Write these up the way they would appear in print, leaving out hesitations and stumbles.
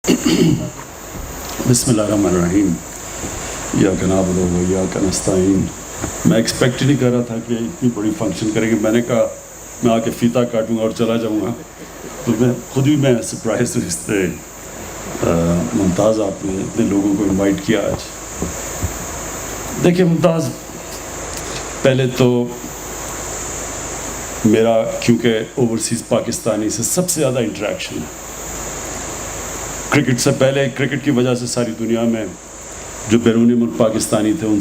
بسم اللہ الرحمن الرحیم ایاک نعبد و ایاک نستعین. میں ایکسپیکٹ نہیں کر رہا تھا کہ اتنی بڑی فنکشن کریں گے. میں نے کہا میں آ کے فیتہ کاٹوں گا اور چلا جاؤں گا. تو میں سرپرائز ہوں اس سے. ممتاز آپ نے اتنے لوگوں کو انوائٹ کیا آج. دیکھیں ممتاز، پہلے تو میرا کیونکہ اوورسیز پاکستانی سے سب سے زیادہ انٹریکشن ہے. کرکٹ سے پہلے کرکٹ کی وجہ سے ساری دنیا میں جو بیرونی ملک پاکستانی تھے ان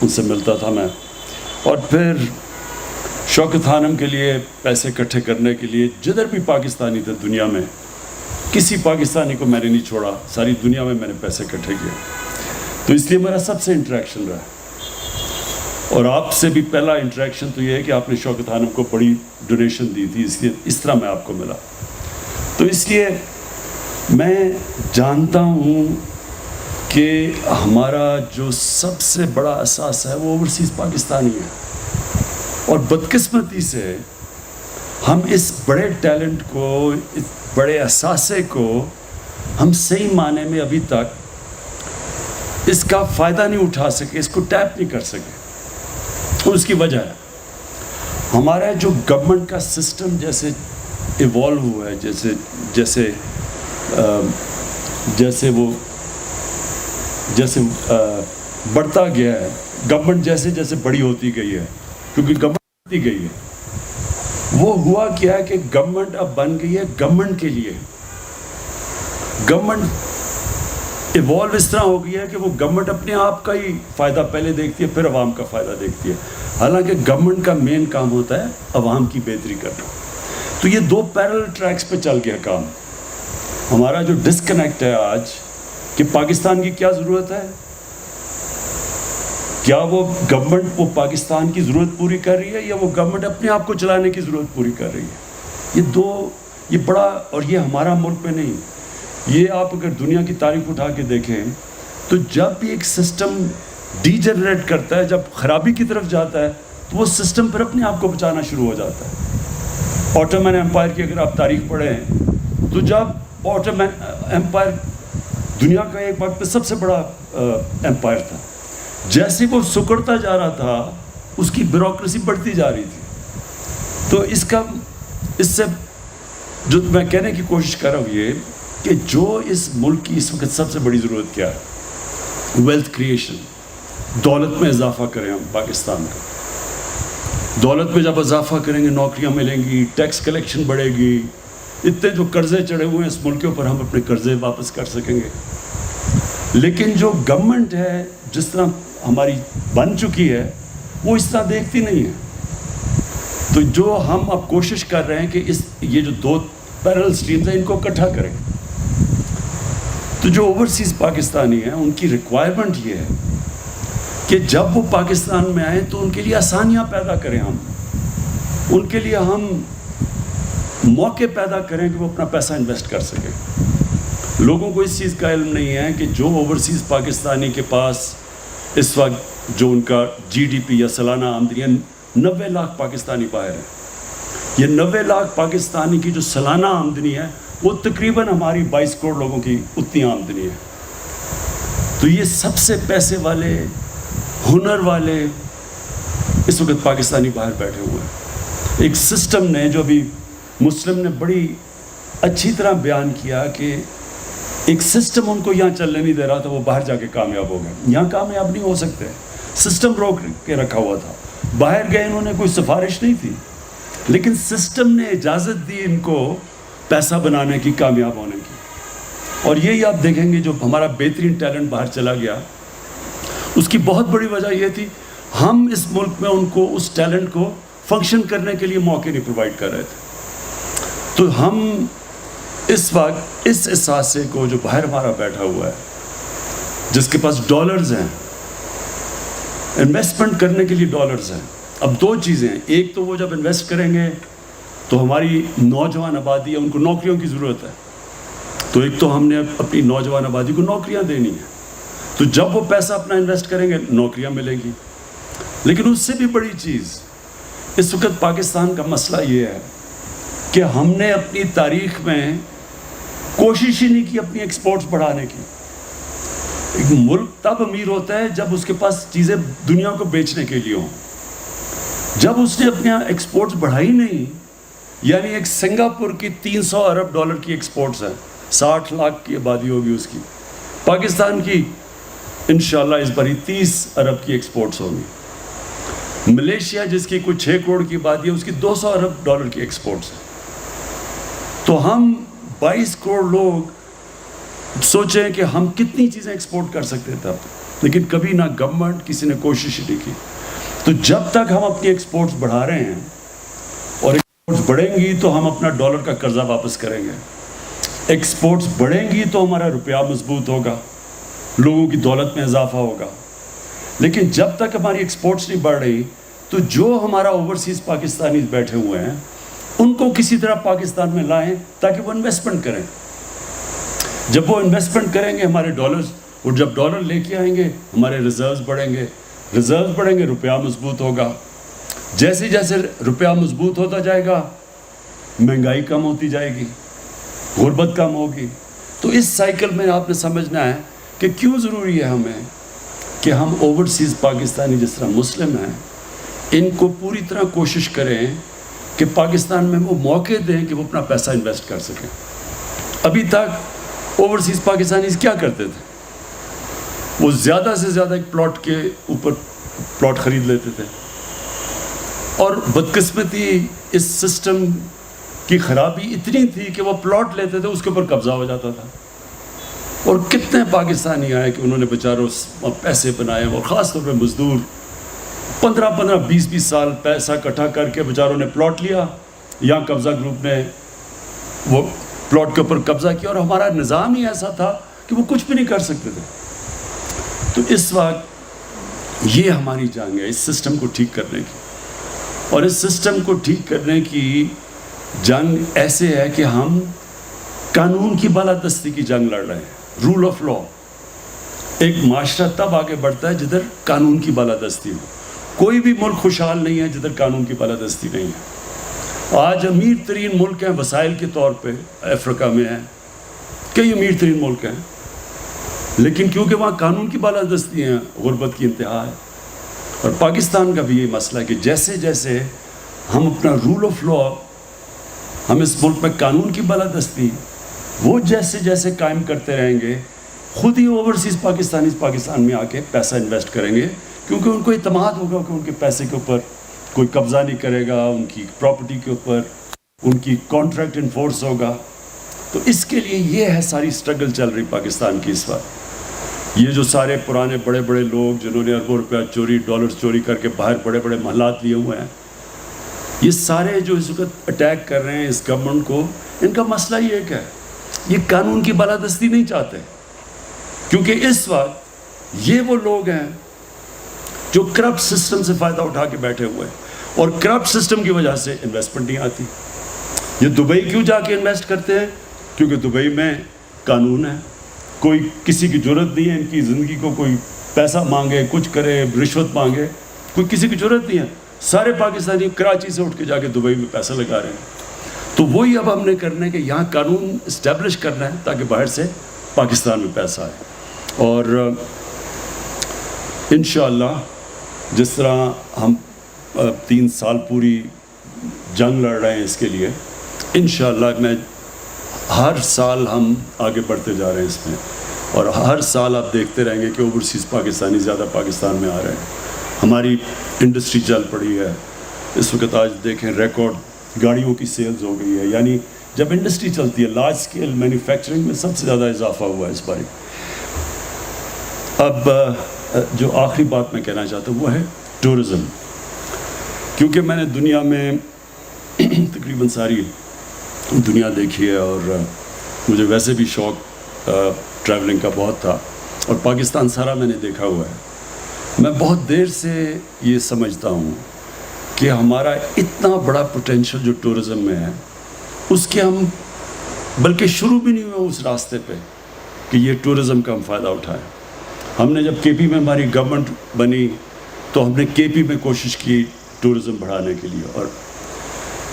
سے ملتا تھا میں. اور پھر شوکت خانم کے لیے پیسے اکٹھے کرنے کے لیے جدھر بھی پاکستانی تھے دنیا میں، کسی پاکستانی کو میں نے نہیں چھوڑا. ساری دنیا میں نے پیسے اکٹھے کیے. تو اس لیے میرا سب سے انٹریکشن رہا. اور آپ سے بھی پہلا انٹریکشن تو یہ ہے کہ آپ نے شوکت خانم کو بڑی ڈونیشن دی تھی، اس لیے اس طرح میں آپ کو ملا. تو اس لیے میں جانتا ہوں کہ ہمارا جو سب سے بڑا اثاثہ ہے وہ اوورسیز پاکستانی ہے. اور بدقسمتی سے ہم اس بڑے ٹیلنٹ کو، اس بڑے اثاثے کو ہم صحیح معنی میں ابھی تک اس کا فائدہ نہیں اٹھا سکے، اس کو ٹیپ نہیں کر سکے. اور اس کی وجہ ہے ہمارا جو گورنمنٹ کا سسٹم جیسے ایوالو ہوا ہے، جیسے بڑھتا گیا ہے. گورنمنٹ جیسے بڑی ہوتی گئی ہے، کیونکہ گورنمنٹ بڑھتی گئی ہے. وہ ہوا کیا ہے کہ گورنمنٹ اب بن گئی ہے گورنمنٹ کے لیے. گورنمنٹ ایوالو اس طرح ہو گئی ہے کہ وہ گورنمنٹ اپنے آپ کا ہی فائدہ پہلے دیکھتی ہے، پھر عوام کا فائدہ دیکھتی ہے. حالانکہ گورنمنٹ کا مین کام ہوتا ہے عوام کی بہتری کرنا. تو یہ دو پیرل ٹریکس پہ چل گیا کام. ہمارا جو ڈسکنیکٹ ہے آج کہ پاکستان کی کیا ضرورت ہے، کیا وہ گورنمنٹ وہ پاکستان کی ضرورت پوری کر رہی ہے یا وہ گورنمنٹ اپنے آپ کو چلانے کی ضرورت پوری کر رہی ہے. یہ بڑا، اور یہ ہمارا ملک میں نہیں، یہ آپ اگر دنیا کی تاریخ اٹھا کے دیکھیں تو جب بھی ایک سسٹم ڈی جنریٹ کرتا ہے، جب خرابی کی طرف جاتا ہے تو وہ سسٹم پھر اپنے آپ کو بچانا شروع ہو جاتا ہے. آٹومن ایمپائر کی اگر آپ تاریخ پڑھیں تو جب آٹومن ایمپائر دنیا کا ایک وقت پہ سب سے بڑا ایمپائر تھا، جیسے وہ سکڑتا جا رہا تھا اس کی بیوروکریسی بڑھتی جا رہی تھی. تو اس سے جو میں کہنے کی کوشش کر رہا ہوں یہ کہ جو اس ملک کی اس وقت سب سے بڑی ضرورت کیا ہے، ویلتھ کریشن، دولت میں اضافہ کریں. ہم پاکستان کا دولت میں جب اضافہ کریں گے نوکریاں ملیں گی، ٹیکس کلیکشن بڑھے گی، اتنے جو قرضے چڑھے ہوئے ہیں اس ملک کے اوپر ہم اپنے قرضے واپس کر سکیں گے. لیکن جو گورنمنٹ ہے جس طرح ہماری بن چکی ہے وہ اس طرح دیکھتی نہیں ہے. تو جو ہم اب کوشش کر رہے ہیں کہ یہ جو دو پیرل سٹریمز ہیں ان کو اکٹھا کریں. تو جو اوورسیز پاکستانی ہیں ان کی ریکوائرمنٹ یہ ہے کہ جب وہ پاکستان میں آئیں تو ان کے لیے آسانیاں پیدا کریں. ہم ان کے لیے ہم موقع پیدا کریں کہ وہ اپنا پیسہ انویسٹ کر سکیں. لوگوں کو اس چیز کا علم نہیں ہے کہ جو اوورسیز پاکستانی کے پاس اس وقت جو ان کا جی ڈی پی یا سالانہ آمدنی ہے، 90 لاکھ پاکستانی باہر ہیں. یہ 90 لاکھ پاکستانی کی جو سالانہ آمدنی ہے وہ تقریباً ہماری 22 کروڑ لوگوں کی اتنی آمدنی ہے. تو یہ سب سے پیسے والے، ہنر والے اس وقت پاکستانی باہر بیٹھے ہوئے ہیں. ایک سسٹم نے جو ابھی مسلم نے بڑی اچھی طرح بیان کیا کہ ایک سسٹم ان کو یہاں چلنے نہیں دے رہا تھا، وہ باہر جا کے کامیاب ہو گئے. یہاں کامیاب نہیں ہو سکتے، سسٹم روک کے رکھا ہوا تھا. باہر گئے، انہوں نے کوئی سفارش نہیں تھی، لیکن سسٹم نے اجازت دی ان کو پیسہ بنانے کی، کامیاب ہونے کی. اور یہی آپ دیکھیں گے جو ہمارا بہترین ٹیلنٹ باہر چلا گیا، اس کی بہت بڑی وجہ یہ تھی ہم اس ملک میں ان کو، اس ٹیلنٹ کو فنکشن کرنے کے لیے موقع نہیں پرووائڈ کر رہے تھے. تو ہم اس وقت اس احساسے کو جو باہر ہمارا بیٹھا ہوا ہے، جس کے پاس ڈالرز ہیں، انویسٹمنٹ کرنے کے لیے ڈالرز ہیں. اب دو چیزیں ہیں، ایک تو وہ جب انویسٹ کریں گے تو ہماری نوجوان آبادی ہے، ان کو نوکریوں کی ضرورت ہے. تو ایک تو ہم نے اپنی نوجوان آبادی کو نوکریاں دینی ہیں. تو جب وہ پیسہ اپنا انویسٹ کریں گے نوکریاں ملیں گی. لیکن اس سے بھی بڑی چیز اس وقت پاکستان کا مسئلہ یہ ہے کہ ہم نے اپنی تاریخ میں کوشش ہی نہیں کی اپنی ایکسپورٹس بڑھانے کی. ایک ملک تب امیر ہوتا ہے جب اس کے پاس چیزیں دنیا کو بیچنے کے لیے ہوں. جب اس نے اپنے ایکسپورٹس بڑھائی نہیں, یعنی ایک سنگاپور کی $300 ارب کی ایکسپورٹس ہے, 60 لاکھ کی آبادی ہوگی اس کی. پاکستان کی انشاءاللہ اس باری 30 ارب کی ایکسپورٹس ہوگی. ملیشیا جس کی کوئی 6 کروڑ کی آبادی ہے, اس کی $200 ارب کی ایکسپورٹس ہے. تو ہم 22 کروڑ لوگ سوچیں کہ ہم کتنی چیزیں ایکسپورٹ کر سکتے تھے, لیکن کبھی نہ گورنمنٹ کسی نے کوشش ہی نہیں کی. تو جب تک ہم اپنی ایکسپورٹس بڑھا رہے ہیں اور ایکسپورٹس بڑھیں گی تو ہم اپنا ڈالر کا قرضہ واپس کریں گے. ایکسپورٹس بڑھیں گی تو ہمارا روپیہ مضبوط ہوگا, لوگوں کی دولت میں اضافہ ہوگا. لیکن جب تک ہماری ایکسپورٹس نہیں بڑھ رہی تو جو ہمارا اوورسیز پاکستانی بیٹھے ہوئے ہیں ان کو کسی طرح پاکستان میں لائیں تاکہ وہ انویسٹمنٹ کریں. جب وہ انویسٹمنٹ کریں گے ہمارے ڈالرز, اور جب ڈالر لے کے آئیں گے ہمارے ریزروز بڑھیں گے, روپیہ مضبوط ہوگا. جیسے جیسے روپیہ مضبوط ہوتا جائے گا مہنگائی کم ہوتی جائے گی, غربت کم ہوگی. تو اس سائیکل میں آپ نے سمجھنا ہے کہ کیوں ضروری ہے ہمیں کہ ہم اوورسیز پاکستانی جس طرح مسلم ہیں ان کو پوری طرح کوشش کریں کہ پاکستان میں وہ موقع دیں کہ وہ اپنا پیسہ انویسٹ کر سکیں. ابھی تک اوورسیز پاکستانی کیا کرتے تھے؟ وہ زیادہ سے زیادہ ایک پلاٹ کے اوپر پلاٹ خرید لیتے تھے, اور بدقسمتی اس سسٹم کی خرابی اتنی تھی کہ وہ پلاٹ لیتے تھے اس کے اوپر قبضہ ہو جاتا تھا. اور کتنے پاکستانی آئے کہ انہوں نے بیچاروں پیسے بنائے, اور خاص طور پہ مزدور 15-20 سال پیسہ اکٹھا کر کے بیچاروں نے پلاٹ لیا, یہاں قبضہ گروپ نے وہ پلاٹ کے اوپر قبضہ کیا, اور ہمارا نظام ہی ایسا تھا کہ وہ کچھ بھی نہیں کر سکتے تھے. تو اس وقت یہ ہماری جنگ ہے اس سسٹم کو ٹھیک کرنے کی, اور اس سسٹم کو ٹھیک کرنے کی جنگ ایسے ہے کہ ہم قانون کی بالادستی کی جنگ لڑ رہے ہیں, رول آف لا. ایک معاشرہ تب آگے بڑھتا ہے جدھر قانون کی بالادستی ہو. کوئی بھی ملک خوشحال نہیں ہے جدھر قانون کی بالادستی نہیں ہے. آج امیر ترین ملک ہیں وسائل کے طور پہ افریقہ میں ہیں, کئی امیر ترین ملک ہیں, لیکن کیونکہ وہاں قانون کی بالادستی ہیں غربت کی انتہا ہے. اور پاکستان کا بھی یہ مسئلہ ہے کہ جیسے جیسے ہم اپنا رول آف لا, ہم اس ملک میں قانون کی بالادستی وہ جیسے جیسے قائم کرتے رہیں گے, خود ہی اوورسیز پاکستانی پاکستان میں آ کے پیسہ انویسٹ کریں گے, کیونکہ ان کو اعتماد ہوگا کہ ان کے پیسے کے اوپر کوئی قبضہ نہیں کرے گا, ان کی پراپرٹی کے اوپر ان کی کانٹریکٹ انفورس ہوگا. تو اس کے لیے یہ ہے ساری سٹرگل چل رہی پاکستان کی اس وقت. یہ جو سارے پرانے بڑے بڑے لوگ جنہوں نے اربوں روپیہ چوری ڈالر چوری کر کے باہر بڑے بڑے محلات لیے ہوئے ہیں, یہ سارے جو اس وقت اٹیک کر رہے ہیں اس گورنمنٹ کو, ان کا مسئلہ یہ ایک ہے, یہ قانون کی بالادستی نہیں چاہتے. کیونکہ اس وقت یہ وہ لوگ ہیں جو کرپٹ سسٹم سے فائدہ اٹھا کے بیٹھے ہوئے ہیں, اور کرپٹ سسٹم کی وجہ سے انویسٹمنٹ نہیں آتی. یہ دبئی کیوں جا کے انویسٹ کرتے ہیں؟ کیونکہ دبئی میں قانون ہے, کوئی کسی کی ضرورت نہیں ہے ان کی زندگی کو کوئی پیسہ مانگے, کچھ کرے, رشوت مانگے, کوئی کسی کی ضرورت نہیں ہے. سارے پاکستانی کراچی سے اٹھ کے جا کے دبئی میں پیسہ لگا رہے ہیں. تو وہی اب ہم نے کرنا ہے کہ یہاں قانون اسٹیبلش کرنا ہے تاکہ باہر سے پاکستان میں پیسہ آئے. اور انشاءاللہ جس طرح ہم 3 سال پوری جنگ لڑ رہے ہیں اس کے لیے, انشاءاللہ میں ہر سال ہم آگے بڑھتے جا رہے ہیں اس میں, اور ہر سال آپ دیکھتے رہیں گے کہ اوورسیز پاکستانی زیادہ پاکستان میں آ رہے ہیں. ہماری انڈسٹری چل پڑی ہے اس وقت. آج دیکھیں ریکارڈ گاڑیوں کی سیلز ہو گئی ہے. یعنی جب انڈسٹری چلتی ہے لارج اسکیل مینوفیکچرنگ میں سب سے زیادہ اضافہ ہوا ہے اس بار. اب جو آخری بات میں کہنا چاہتا ہوں وہ ہے ٹورزم. کیونکہ میں نے دنیا میں تقریباً ساری دنیا دیکھی ہے, اور مجھے ویسے بھی شوق ٹریولنگ کا بہت تھا, اور پاکستان سارا میں نے دیکھا ہوا ہے. میں بہت دیر سے یہ سمجھتا ہوں کہ ہمارا اتنا بڑا پوٹینشیل جو ٹورزم میں ہے اس کے ہم بلکہ شروع بھی نہیں ہوئے اس راستے پہ کہ یہ ٹورزم کا ہم فائدہ اٹھائیں. ہم نے جب کے پی میں ہماری گورنمنٹ بنی تو ہم نے کے پی میں کوشش کی ٹورزم بڑھانے کے لیے, اور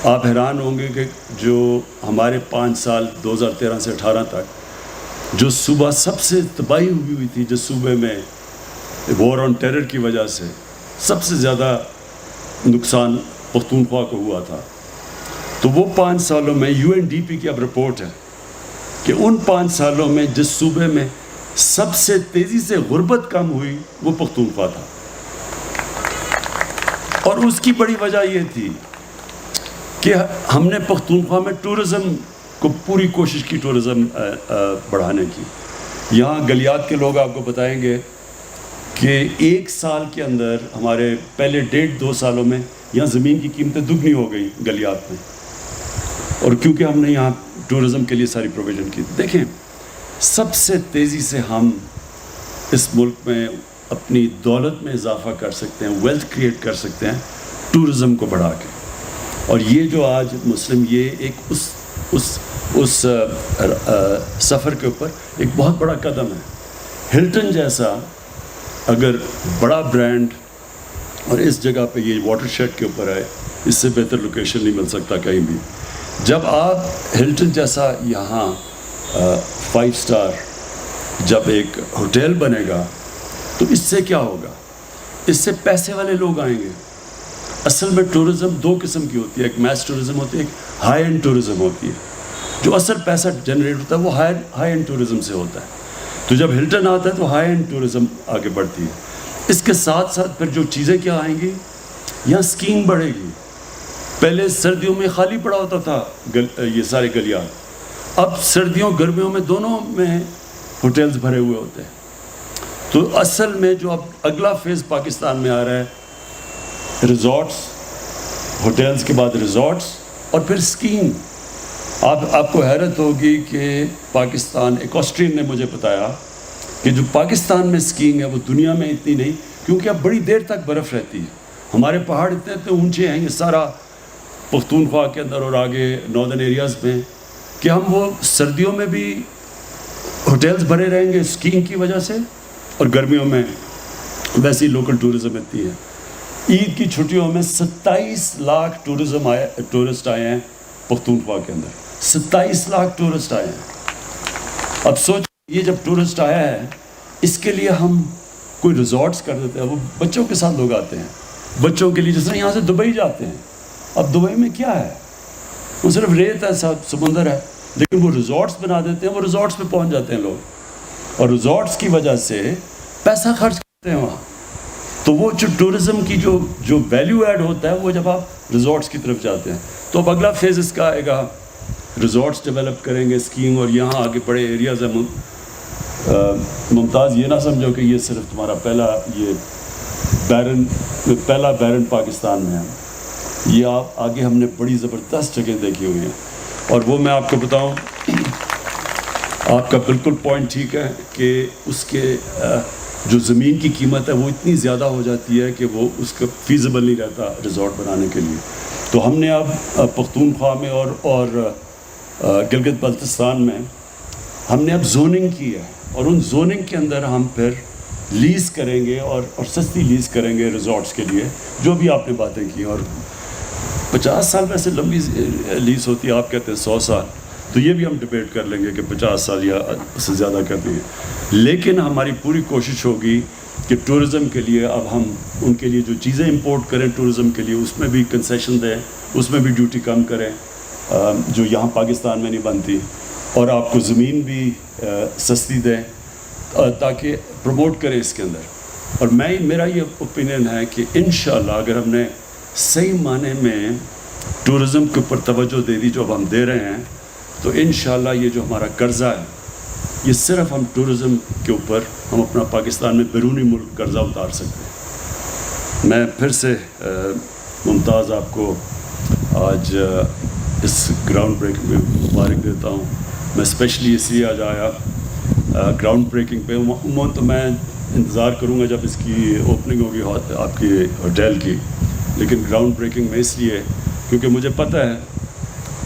آپ حیران ہوں گے کہ جو ہمارے 5 سال 2013 سے 18 تک جو صوبہ سب سے تباہی ہوئی تھی، جس صوبے میں وار آن ٹیرر کی وجہ سے سب سے زیادہ نقصان پختونخوا کو ہوا تھا، تو وہ 5 سالوں میں UNDP کی اب رپورٹ ہے کہ ان 5 سالوں میں جس صوبے میں سب سے تیزی سے غربت کم ہوئی وہ پختونخوا تھا. اور اس کی بڑی وجہ یہ تھی کہ ہم نے پختونخوا میں ٹورزم کو پوری کوشش کی، ٹورزم بڑھانے کی. یہاں گلیات کے لوگ آپ کو بتائیں گے کہ 1 سال کے اندر ہمارے پہلے 1.5-2 سالوں میں یہاں زمین کی قیمتیں دگنی ہو گئی گلیات میں، اور کیونکہ ہم نے یہاں ٹورزم کے لیے ساری پروویژن کی. دیکھیں، سب سے تیزی سے ہم اس ملک میں اپنی دولت میں اضافہ کر سکتے ہیں، ویلتھ کریٹ کر سکتے ہیں ٹورزم کو بڑھا کے. اور یہ جو آج مسلم، یہ ایک اس سفر کے اوپر ایک بہت بڑا قدم ہے. ہلٹن جیسا اگر بڑا برانڈ اور اس جگہ پہ یہ واٹر شیڈ کے اوپر ہے، اس سے بہتر لوکیشن نہیں مل سکتا کہیں بھی. جب آپ ہلٹن جیسا یہاں 5 سٹار جب ایک ہوٹل بنے گا تو اس سے کیا ہوگا؟ اس سے پیسے والے لوگ آئیں گے. اصل میں ٹورزم 2 قسم کی ہوتی ہے، ایک میس ٹورزم ہوتی ہے، ایک ہائی اینڈ ٹورزم ہوتی ہے. جو اصل پیسہ جنریٹ ہوتا ہے وہ ہائی اینڈ ٹورزم سے ہوتا ہے. تو جب ہلٹن آتا ہے تو ہائی اینڈ ٹورزم آگے بڑھتی ہے. اس کے ساتھ ساتھ پھر جو چیزیں کیا آئیں گی، یہاں اسکیئنگ بڑھے گی. پہلے سردیوں میں خالی پڑا ہوتا تھا یہ سارے گلیات، اب سردیوں گرمیوں میں دونوں میں ہوٹلز بھرے ہوئے ہوتے ہیں. تو اصل میں جو اب اگلا فیز پاکستان میں آ رہا ہے، ریزورٹس، ہوٹلز کے بعد ریزورٹس اور پھر اسکیئنگ. آپ کو حیرت ہوگی کہ پاکستان، ایک آسٹرین نے مجھے بتایا کہ جو پاکستان میں اسکیئنگ ہے وہ دنیا میں اتنی نہیں، کیونکہ اب بڑی دیر تک برف رہتی ہے. ہمارے پہاڑ اتنے اونچے ہیں، یہ سارا پختونخوا کے اندر اور آگے ناردرن ایریاز میں، کہ ہم وہ سردیوں میں بھی ہوٹلز بھرے رہیں گے اسکیئنگ کی وجہ سے، اور گرمیوں میں ویسی لوکل ٹورزم اتنی ہے. عید کی چھٹیوں میں 27 لاکھ ٹورسٹ آئے ہیں پختونخوا کے اندر. 27 لاکھ ٹورسٹ آئے ہیں. اب سوچ، یہ جب ٹورسٹ آیا ہے اس کے لیے ہم کوئی ریزورٹس کر دیتے ہیں. وہ بچوں کے ساتھ لوگ آتے ہیں، بچوں کے لیے، جس طرح یہاں سے دبئی جاتے ہیں. اب دبئی میں کیا ہے؟ وہ صرف ریت ہے، سمندر ہے، لیکن وہ ریزورٹس بنا دیتے ہیں، وہ ریزورٹس پہ پہنچ جاتے ہیں لوگ، اور ریزورٹس کی وجہ سے پیسہ خرچ کرتے ہیں وہاں. تو وہ جو ٹورزم کی جو ویلیو ایڈ ہوتا ہے وہ جب آپ ریزورٹس کی طرف جاتے ہیں. تو اب اگلا فیز اس کا آئے گا، ریزورٹس ڈیولپ کریں گے، اسکیئنگ، اور یہاں آگے بڑے ایریاز ہیں. ممتاز، یہ نہ سمجھو کہ یہ صرف تمہارا پہلا بیرن پاکستان میں ہے. یہ آپ آگے ہم نے بڑی زبردست جگہ دیکھی ہوئی ہیں، اور وہ میں آپ کو بتاؤں، آپ کا بالکل پوائنٹ ٹھیک ہے کہ اس کے جو زمین کی قیمت ہے وہ اتنی زیادہ ہو جاتی ہے کہ وہ اس کا فیزیبل نہیں رہتا ریزورٹ بنانے کے لیے. تو ہم نے اب پختونخوا میں اور گلگت بلتستان میں ہم نے اب زوننگ کی ہے، اور ان زوننگ کے اندر ہم پھر لیز کریں گے اور سستی لیز کریں گے ریزورٹس کے لیے، جو بھی آپ نے باتیں کی. اور 50 سال ویسے لمبی لیز ہوتی ہے، آپ کہتے ہیں 100 سال، تو یہ بھی ہم ڈیبیٹ کر لیں گے کہ 50 سال یا اس سے زیادہ کرنی ہے. لیکن ہماری پوری کوشش ہوگی کہ ٹورزم کے لیے اب ہم ان کے لیے جو چیزیں امپورٹ کریں ٹورزم کے لیے، اس میں بھی کنسیشن دیں، اس میں بھی ڈیوٹی کم کریں جو یہاں پاکستان میں نہیں بنتی، اور آپ کو زمین بھی سستی دیں تاکہ پروموٹ کریں اس کے اندر. اور میرا یہ اوپینین ہے کہ انشاءاللہ اگر ہم نے صحیح معنی میں ٹورزم کے اوپر توجہ دے دی جو اب ہم دے رہے ہیں، تو انشاءاللہ یہ جو ہمارا قرضہ ہے، یہ صرف ہم ٹورزم کے اوپر ہم اپنا پاکستان میں بیرونی ملک قرضہ اتار سکتے ہیں. میں پھر سے ممتاز آپ کو آج اس گراؤنڈ بریکنگ پہ مبارک دیتا ہوں. میں اسپیشلی اس لیے آج آیا گراؤنڈ بریکنگ پہ. عموماً تو میں انتظار کروں گا جب اس کی اوپننگ ہوگی آپ کی ہوٹل کی، لیکن گراؤنڈ بریکنگ میں اس لیے کیونکہ مجھے پتہ ہے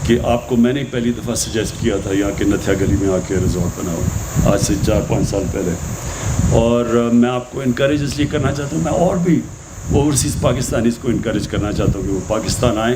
کہ آپ کو میں نے پہلی دفعہ سجیسٹ کیا تھا یہاں کے نتھیا گلی میں آ کے ریزورٹ بناؤ آج سے 4-5 سال پہلے. اور میں آپ کو انکریج اس لیے کرنا چاہتا ہوں، میں اور بھی اوورسیز پاکستانیز کو انکریج کرنا چاہتا ہوں کہ وہ پاکستان آئیں